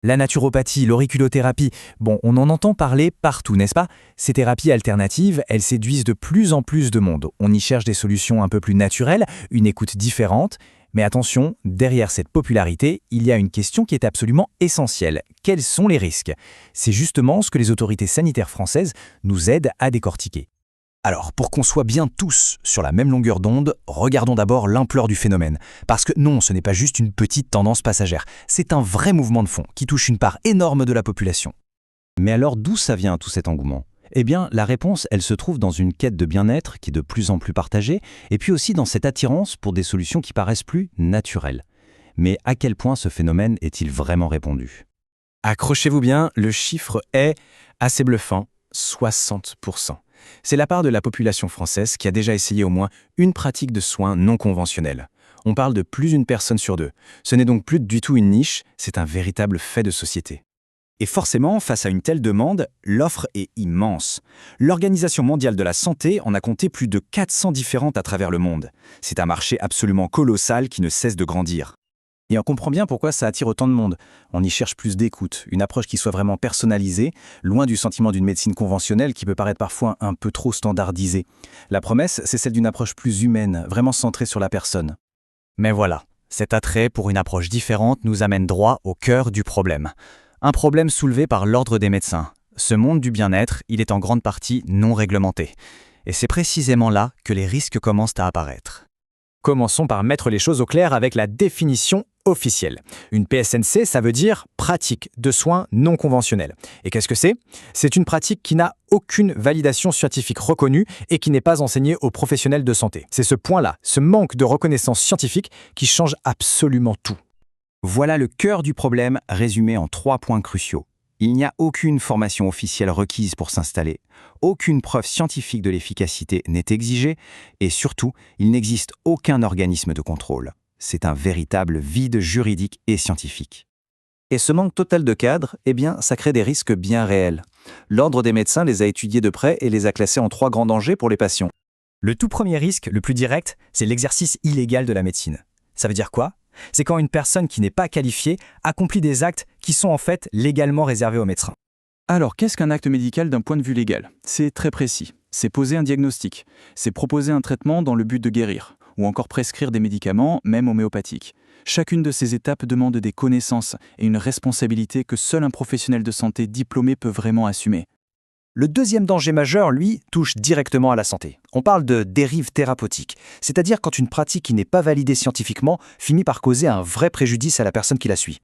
La naturopathie, l'auriculothérapie, bon, on en entend parler partout, n'est-ce pas? Ces thérapies alternatives, elles séduisent de plus en plus de monde. On y cherche des solutions un peu plus naturelles, une écoute différente. Mais attention, derrière cette popularité, il y a une question qui est absolument essentielle. Quels sont les risques? C'est justement ce que les autorités sanitaires françaises nous aident à décortiquer. Alors, pour qu'on soit bien tous sur la même longueur d'onde, regardons d'abord l'ampleur du phénomène. Parce que non, ce n'est pas juste une petite tendance passagère, c'est un vrai mouvement de fond qui touche une part énorme de la population. Mais alors d'où ça vient tout cet engouement? Eh bien, la réponse, elle se trouve dans une quête de bien-être qui est de plus en plus partagée, et puis aussi dans cette attirance pour des solutions qui paraissent plus naturelles. Mais à quel point ce phénomène est-il vraiment répandu? Accrochez-vous bien, le chiffre est assez bluffant, 60%. C'est la part de la population française qui a déjà essayé au moins une pratique de soins non conventionnels. On parle de plus d'une personne sur deux. Ce n'est donc plus du tout une niche, c'est un véritable fait de société. Et forcément, face à une telle demande, l'offre est immense. L'Organisation mondiale de la santé en a compté plus de 400 différentes à travers le monde. C'est un marché absolument colossal qui ne cesse de grandir. Et on comprend bien pourquoi ça attire autant de monde. On y cherche plus d'écoute, une approche qui soit vraiment personnalisée, loin du sentiment d'une médecine conventionnelle qui peut paraître parfois un peu trop standardisée. La promesse, c'est celle d'une approche plus humaine, vraiment centrée sur la personne. Mais voilà, cet attrait pour une approche différente nous amène droit au cœur du problème. Un problème soulevé par l'Ordre des médecins. Ce monde du bien-être, il est en grande partie non réglementé. Et c'est précisément là que les risques commencent à apparaître. Commençons par mettre les choses au clair avec la définition officielle. Une PSNC, ça veut dire pratique de soins non conventionnels. Et qu'est-ce que c'est? C'est une pratique qui n'a aucune validation scientifique reconnue et qui n'est pas enseignée aux professionnels de santé. C'est ce point-là, ce manque de reconnaissance scientifique qui change absolument tout. Voilà le cœur du problème résumé en 3 points cruciaux. Il n'y a aucune formation officielle requise pour s'installer, aucune preuve scientifique de l'efficacité n'est exigée, et surtout, il n'existe aucun organisme de contrôle. C'est un véritable vide juridique et scientifique. Et ce manque total de cadre, eh bien, ça crée des risques bien réels. L'Ordre des médecins les a étudiés de près et les a classés en 3 grands dangers pour les patients. Le tout premier risque, le plus direct, c'est l'exercice illégal de la médecine. Ça veut dire quoi? C'est quand une personne qui n'est pas qualifiée accomplit des actes qui sont en fait légalement réservés aux médecins. Alors, qu'est-ce qu'un acte médical d'un point de vue légal? C'est très précis. C'est poser un diagnostic. C'est proposer un traitement dans le but de guérir. Ou encore prescrire des médicaments, même homéopathiques. Chacune de ces étapes demande des connaissances et une responsabilité que seul un professionnel de santé diplômé peut vraiment assumer. Le deuxième danger majeur, lui, touche directement à la santé. On parle de dérive thérapeutique, c'est-à-dire quand une pratique qui n'est pas validée scientifiquement finit par causer un vrai préjudice à la personne qui la suit.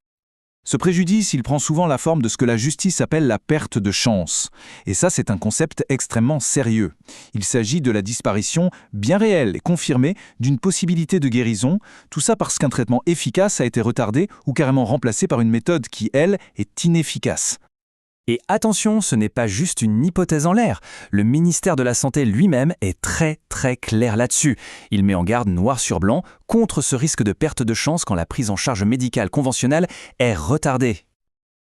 Ce préjudice, il prend souvent la forme de ce que la justice appelle la perte de chance. Et ça, c'est un concept extrêmement sérieux. Il s'agit de la disparition bien réelle et confirmée d'une possibilité de guérison, tout ça parce qu'un traitement efficace a été retardé ou carrément remplacé par une méthode qui, elle, est inefficace. Et attention, ce n'est pas juste une hypothèse en l'air. Le ministère de la Santé lui-même est très clair là-dessus. Il met en garde noir sur blanc contre ce risque de perte de chance quand la prise en charge médicale conventionnelle est retardée.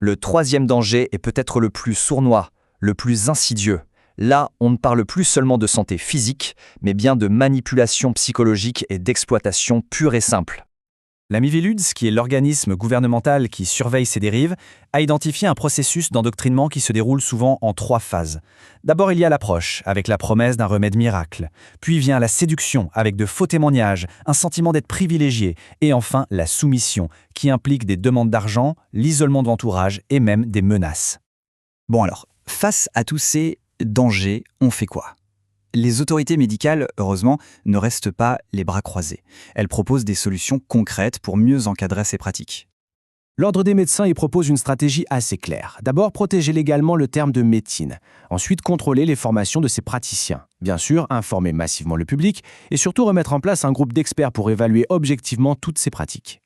Le troisième danger est peut-être le plus sournois, le plus insidieux. Là, on ne parle plus seulement de santé physique, mais bien de manipulation psychologique et d'exploitation pure et simple. La Miviludes, qui est l'organisme gouvernemental qui surveille ces dérives, a identifié un processus d'endoctrinement qui se déroule souvent en 3 phases. D'abord, il y a l'approche, avec la promesse d'un remède miracle. Puis vient la séduction, avec de faux témoignages, un sentiment d'être privilégié. Et enfin, la soumission, qui implique des demandes d'argent, l'isolement de l'entourage et même des menaces. Bon alors, face à tous ces dangers, on fait quoi? Les autorités médicales, heureusement, ne restent pas les bras croisés. Elles proposent des solutions concrètes pour mieux encadrer ces pratiques. L'Ordre des médecins y propose une stratégie assez claire. D'abord, protéger légalement le terme de médecine. Ensuite, contrôler les formations de ces praticiens. Bien sûr, informer massivement le public et surtout remettre en place un groupe d'experts pour évaluer objectivement toutes ces pratiques.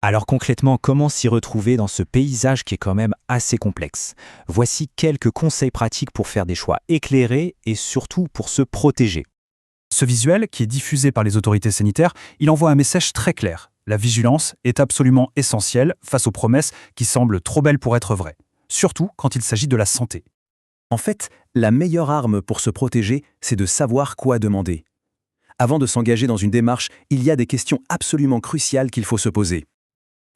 Alors concrètement, comment s'y retrouver dans ce paysage qui est quand même assez complexe? Voici quelques conseils pratiques pour faire des choix éclairés et surtout pour se protéger. Ce visuel, qui est diffusé par les autorités sanitaires, il envoie un message très clair. La vigilance est absolument essentielle face aux promesses qui semblent trop belles pour être vraies, surtout quand il s'agit de la santé. En fait, la meilleure arme pour se protéger, c'est de savoir quoi demander. Avant de s'engager dans une démarche, il y a des questions absolument cruciales qu'il faut se poser.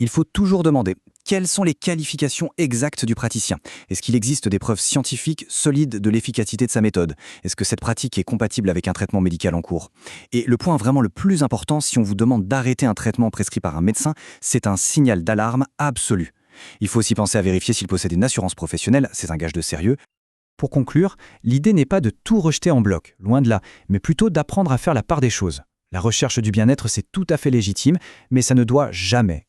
Il faut toujours demander Quelles sont les qualifications exactes du praticien? Est-ce qu'il existe des preuves scientifiques solides de l'efficacité de sa méthode? Est-ce que cette pratique est compatible avec un traitement médical en cours? Et le point vraiment le plus important, si on vous demande d'arrêter un traitement prescrit par un médecin, c'est un signal d'alarme absolu. Il faut aussi penser à vérifier s'il possède une assurance professionnelle, c'est un gage de sérieux. Pour conclure, l'idée n'est pas de tout rejeter en bloc, loin de là, mais plutôt d'apprendre à faire la part des choses. La recherche du bien-être, c'est tout à fait légitime, mais ça ne doit jamais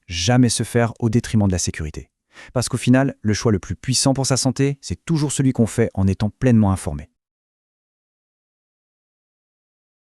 se faire au détriment de la sécurité. Parce qu'au final, le choix le plus puissant pour sa santé, c'est toujours celui qu'on fait en étant pleinement informé.